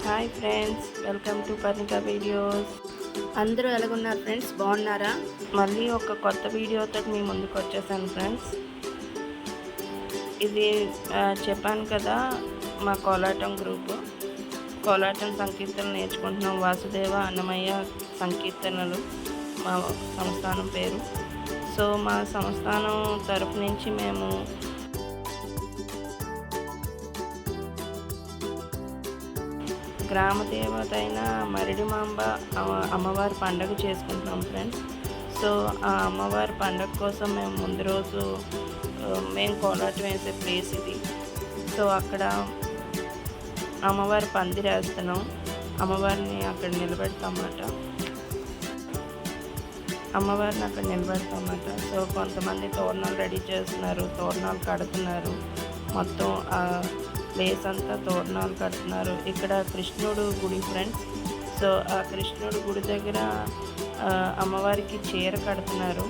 Hi friends, welcome to Parnika videos. అందరూ ఎలాగున్నారు friends? బాగున్నారా? మళ్ళీ ఒక కొత్త వీడియోతో మీ ముందుకు వచ్చేసాను ఫ్రెండ్స్. ఇది చెప్పాను కదా, మా కోలాటం గ్రూపు కోలాటం సంకీర్తనలు నేర్చుకుంటున్నాం. వాసుదేవ అన్నమయ్య సంకీర్తనలు మా సంస్థానం పేరు. సో మా సంస్థానం తరపు నుంచి మేము గ్రామ దేవత అయిన మరిడిమాంబ అమ్మవారి పండగ చేసుకుంటున్నాం ఫ్రెండ్స్. సో ఆ అమ్మవారి పండగ కోసం మేము ముందు రోజు మేము కోలాటం వేసే ప్లేస్ ఇది. సో అక్కడ అమ్మవారి పందిరేస్తున్నాం. అమ్మవారిని అక్కడ నిలబెడతామన్నమాట. సో కొంతమంది తోరణాలు రెడీ చేస్తున్నారు, తోరణాలు కడుతున్నారు. మొత్తం ప్లేస్ అంతా తోరణాలు కడుతున్నారు. ఇక్కడ కృష్ణుడు గుడి ఫ్రెండ్స్. సో ఆ కృష్ణుడు గుడి దగ్గర అమ్మవారికి చీర కడుతున్నారు.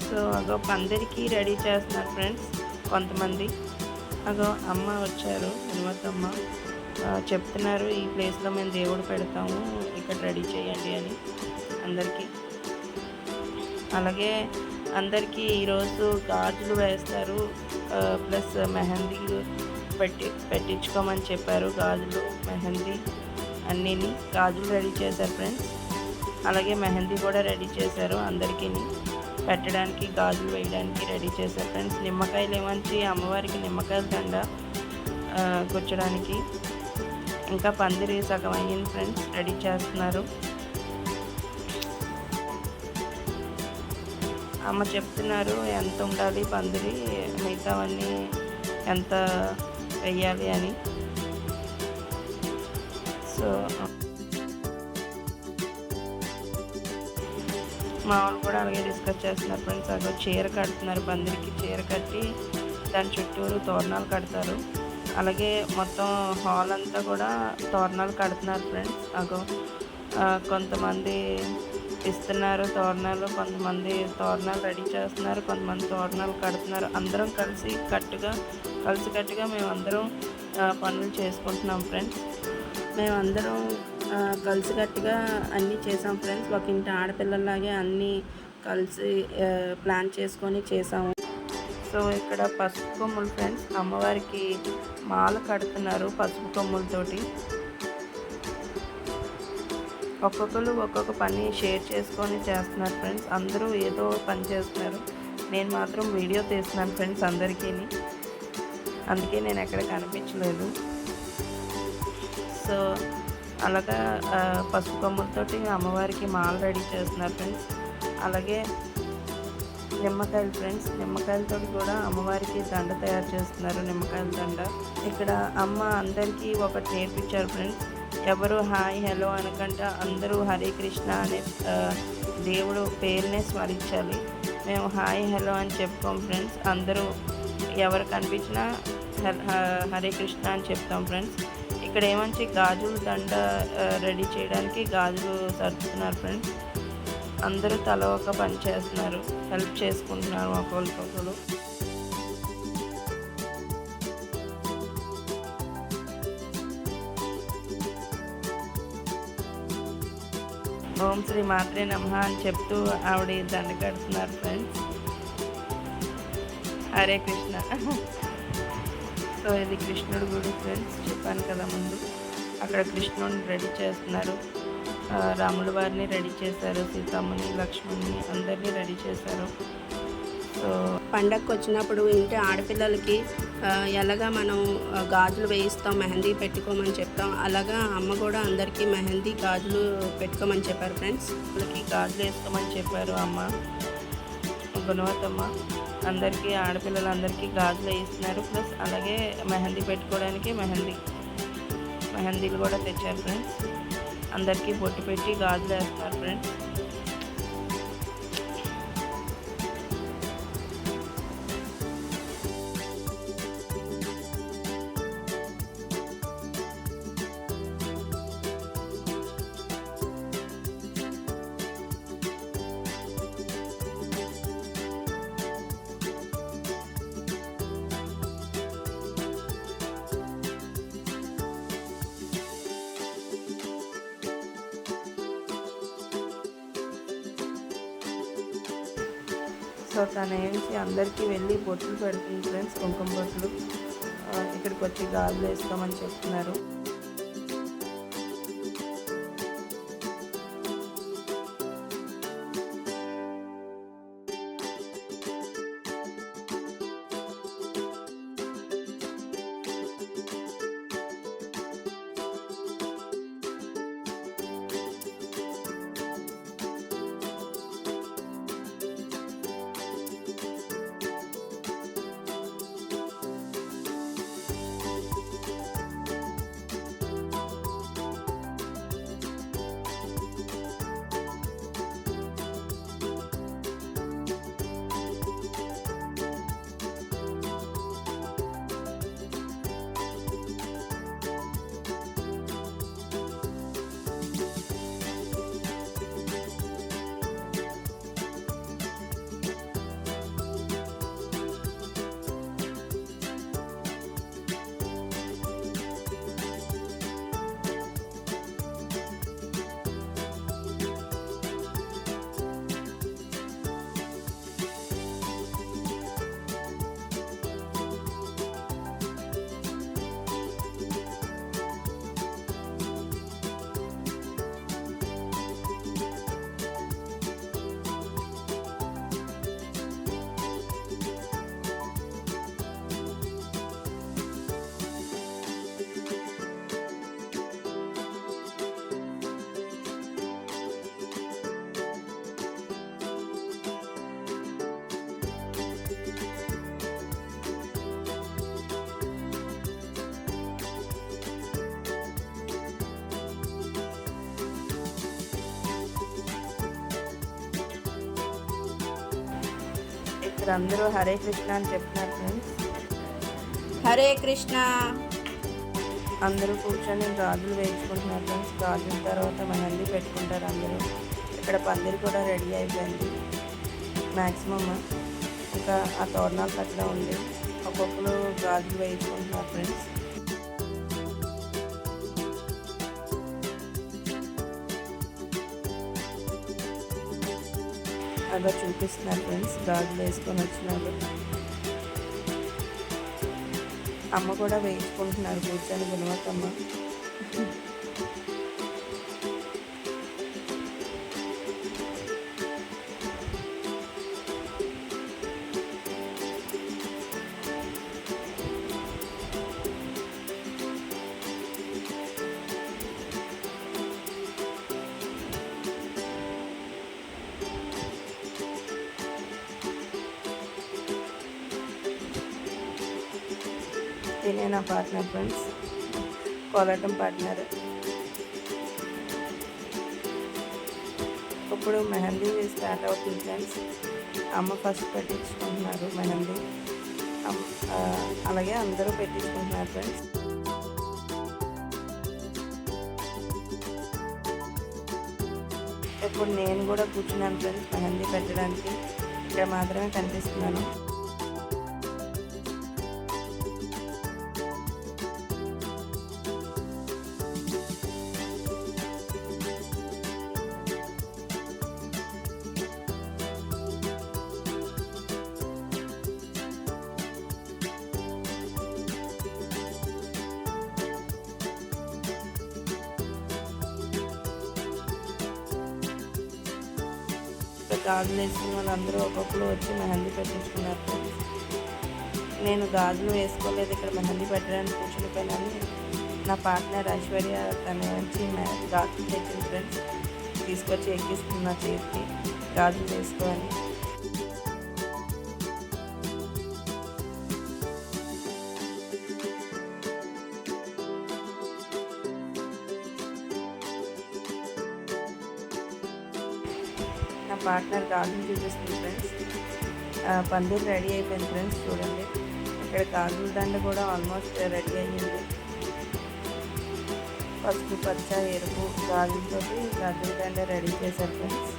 సో అగో పందిరికి రెడీ చేస్తున్నారు ఫ్రెండ్స్ కొంతమంది. అగో అమ్మ వచ్చారు, హనుమతమ్మ చెప్తున్నారు, ఈ ప్లేస్లో మేము దేవుడు పెడతాము, ఇక్కడ రెడీ చేయండి అని అందరికీ. అలాగే అందరికీ ఈరోజు గాజులు వేస్తారు, ప్లస్ మెహందీ పెట్టించుకోమని చెప్పారు. గాజులు, మెహందీ అన్నీని గాజులు రెడీ చేశారు ఫ్రెండ్స్. అలాగే మెహందీ కూడా రెడీ చేశారు, అందరికీ పెట్టడానికి గాజులు వేయడానికి రెడీ చేశారు ఫ్రెండ్స్. నిమ్మకాయలు ఏమంచి అమ్మవారికి నిమ్మకాయల దండ గుచ్చడానికి. ఇంకా పందిరి సగం అయ్యింది ఫ్రెండ్స్, రెడీ చేస్తున్నారు. అమ్మ చెప్తున్నారు ఎంత ఉండాలి పందిరి, మిగతావన్నీ ఎంత వెయ్యాలి అని. సో మా వాళ్ళు కూడా అలాగే డిస్కస్ చేస్తున్నారు ఫ్రెండ్స్. అదో చీర కడుతున్నారు, పందిరికి చీర కట్టి దాని చుట్టూరు తోరణాలు కడతారు. అలాగే మొత్తం హాల్ అంతా కూడా తోరణాలు కడుతున్నారు ఫ్రెండ్స్. అగో కొంతమంది ఇస్తున్నారు తోరణాలు, కొంతమంది తోరణాలు రెడీ చేస్తున్నారు, కొంతమంది తోరణాలు కడుతున్నారు. అందరం కలిసికట్టుగా మేమందరం పనులు చేసుకుంటున్నాం ఫ్రెండ్స్. మేమందరం కలిసికట్టుగా అన్నీ చేసాం ఫ్రెండ్స్. ఒక ఇంటి ఆడపిల్లలాగే అన్నీ కలిసి ప్లాన్ చేసుకొని చేసాము. సో ఇక్కడ పసుపు కొమ్ములు ఫ్రెండ్స్, అమ్మవారికి మాల కడుతున్నారు పసుపు కొమ్ములతోటి. ఒక్కొక్కరు ఒక్కొక్క పని షేర్ చేసుకొని చేస్తున్నారు ఫ్రెండ్స్. అందరూ ఏదో పని చేస్తున్నారు. నేను మాత్రం వీడియో తీస్తున్నాను ఫ్రెండ్స్ అందరికీ, అందుకే నేను ఎక్కడ కనిపించలేదు. సో అలాగా పసుపు కొమ్ములతోటి అమ్మవారికి మాల రెడీ చేస్తున్నారు ఫ్రెండ్స్. అలాగే నిమ్మకాయలు ఫ్రెండ్స్, నిమ్మకాయలతో కూడా అమ్మవారికి దండ తయారు చేస్తున్నారు, నిమ్మకాయల దండ. ఇక్కడ అమ్మ అందరికీ ఒకటి నేర్పించారు ఫ్రెండ్స్. ఎవరు హాయ్ హలో అనకుండా అందరూ హరే కృష్ణ అనే దేవుడు పేరునే స్మరించాలి. మేము హాయ్ హలో అని చెప్పుకోం ఫ్రెండ్స్. అందరూ ఎవరు కనిపించినా హరే కృష్ణ అని చెప్తాం ఫ్రెండ్స్. ఇక్కడ ఏమంచి గాజులు దండ రెడీ చేయడానికి గాజులు సర్దుతున్నారు ఫ్రెండ్స్. అందరూ తల ఒక పని చేస్తున్నారు, హెల్ప్ చేసుకుంటున్నారు ఒకరికొకరు. ఓం శ్రీ మాత్రే నమః అని చెప్తూ ఆవిడ దండ కడుతున్నారు ఫ్రెండ్స్. హరే కృష్ణ. సో ఇది కృష్ణుడి గుడి ఫ్రెండ్స్, చెప్పాను కదా ముందు. అక్కడ కృష్ణుడిని రెడీ చేస్తున్నారు, రాముల వారిని రెడీ చేశారు, సీతమ్మని, లక్ష్మణ్ని అందరినీ రెడీ చేశారు. సో పండగకు వచ్చినప్పుడు ఇంటి ఆడపిల్లలకి ఎలాగా మనం గాజులు వేయిస్తాం, మెహందీ పెట్టుకోమని చెప్తాం, అలాగా అమ్మ కూడా అందరికీ మెహందీ గాజులు పెట్టుకోమని చెప్పారు ఫ్రెండ్స్. వాళ్ళకి గాజులు వేసుకోమని చెప్పారు అమ్మ గుణవతమ్మ. అందరికీ ఆడపిల్లలందరికీ గాజులు వేయిస్తున్నారు. ప్లస్ అలాగే మెహందీ పెట్టుకోవడానికి మెహందీలు కూడా తెచ్చారు ఫ్రెండ్స్. అందరికీ బొట్టు పెట్టి గాజులు వేస్తున్నారు ఫ్రెండ్స్. సో తను ఏంచి అందరికీ వెళ్ళి బొట్లు పెడుతుంది ఫ్రెండ్స్, కుంకుమ బొట్లు. ఇక్కడికి వచ్చి గాజులు వేసుకోమని చెప్తున్నారు. ఇక్కడ అందరూ హరే కృష్ణ అని చెప్తున్నారు ఫ్రెండ్స్. హరే కృష్ణ. అందరూ కూర్చొని గాజులు వేయించుకుంటున్నారు ఫ్రెండ్స్. గాజుల తర్వాత మెహందీ పెట్టుకుంటారు అందరూ. ఇక్కడ పందిరి కూడా రెడీ అయిపోయింది మ్యాక్సిమమ్. ఇంకా ఆ తోరణాలు అట్లా ఉంది. ఒక్కొక్కరు గాజులు వేయించుకుంటున్నారు ఫ్రెండ్స్. అలా చూపిస్తున్నారు ఫ్రెండ్స్ గాజులు వేసుకొని వచ్చినారు. అమ్మ కూడా వేయించుకుంటున్నారు కూర్చొని గుణవతమ్మ. తినే నా పార్ట్నర్ ఫ్రెండ్స్, కోలాటం పార్ట్నర్. ఇప్పుడు మెహందీ స్టార్ట్ అవుతుంది ఫ్రెండ్స్. అమ్మ ఫస్ట్ పెట్టించుకుంటున్నారు మెహందీ, అలాగే అందరూ పెట్టించుకుంటున్నారు ఫ్రెండ్స్. ఇప్పుడు నేను కూడా కూర్చున్నాను ఫ్రెండ్స్ మెహందీ పెట్టడానికి. ఇక్కడ మాత్రమే కనిపిస్తున్నాను. గాజులు వేసుకున్న వాళ్ళందరూ ఒక్కొక్కరు వచ్చి మెహందీ పెట్టించుకున్నారు ఫ్రెండ్స్. నేను గాజులు వేసుకోలేదు, ఇక్కడ మెహందీ పెట్టడానికి కూర్చునిపోయినాను. నా పార్ట్నర్ ఐశ్వర్య తన నుంచి గాజులు తెచ్చింది ఫ్రెండ్స్. తీసుకొచ్చి ఎక్కిస్తున్న చేతికి గాజులు వేసుకోవాలి. నా పార్ట్నర్ గాజులు చూపిస్తుంది ఫ్రెండ్స్. పందిరి రెడీ అయిపోయింది ఫ్రెండ్స్. చూడండి ఇక్కడ గాజుల దండ కూడా ఆల్మోస్ట్ రెడీ అయ్యింది. పసుపు పచ్చ ఎరుపు గాజులతోటి గాజుల దండ రెడీ చేశారు ఫ్రెండ్స్.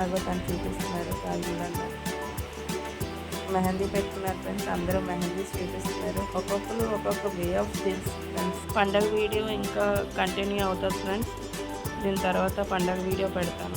అగో తను చూపిస్తున్నారు గాజుల దండ. మెహందీ పెట్టుకున్నారు ఫ్రెండ్స్. అందరూ మెహందీస్ చూపిస్తున్నారు. ఒక్కొక్కరు ఒక్కొక్క వే ఆఫ్ స్టిల్స్ ఫ్రెండ్స్. పండగ వీడియో ఇంకా కంటిన్యూ అవుతుంది ఫ్రెండ్స్. దీని తర్వాత పండగ వీడియో పెడతాను.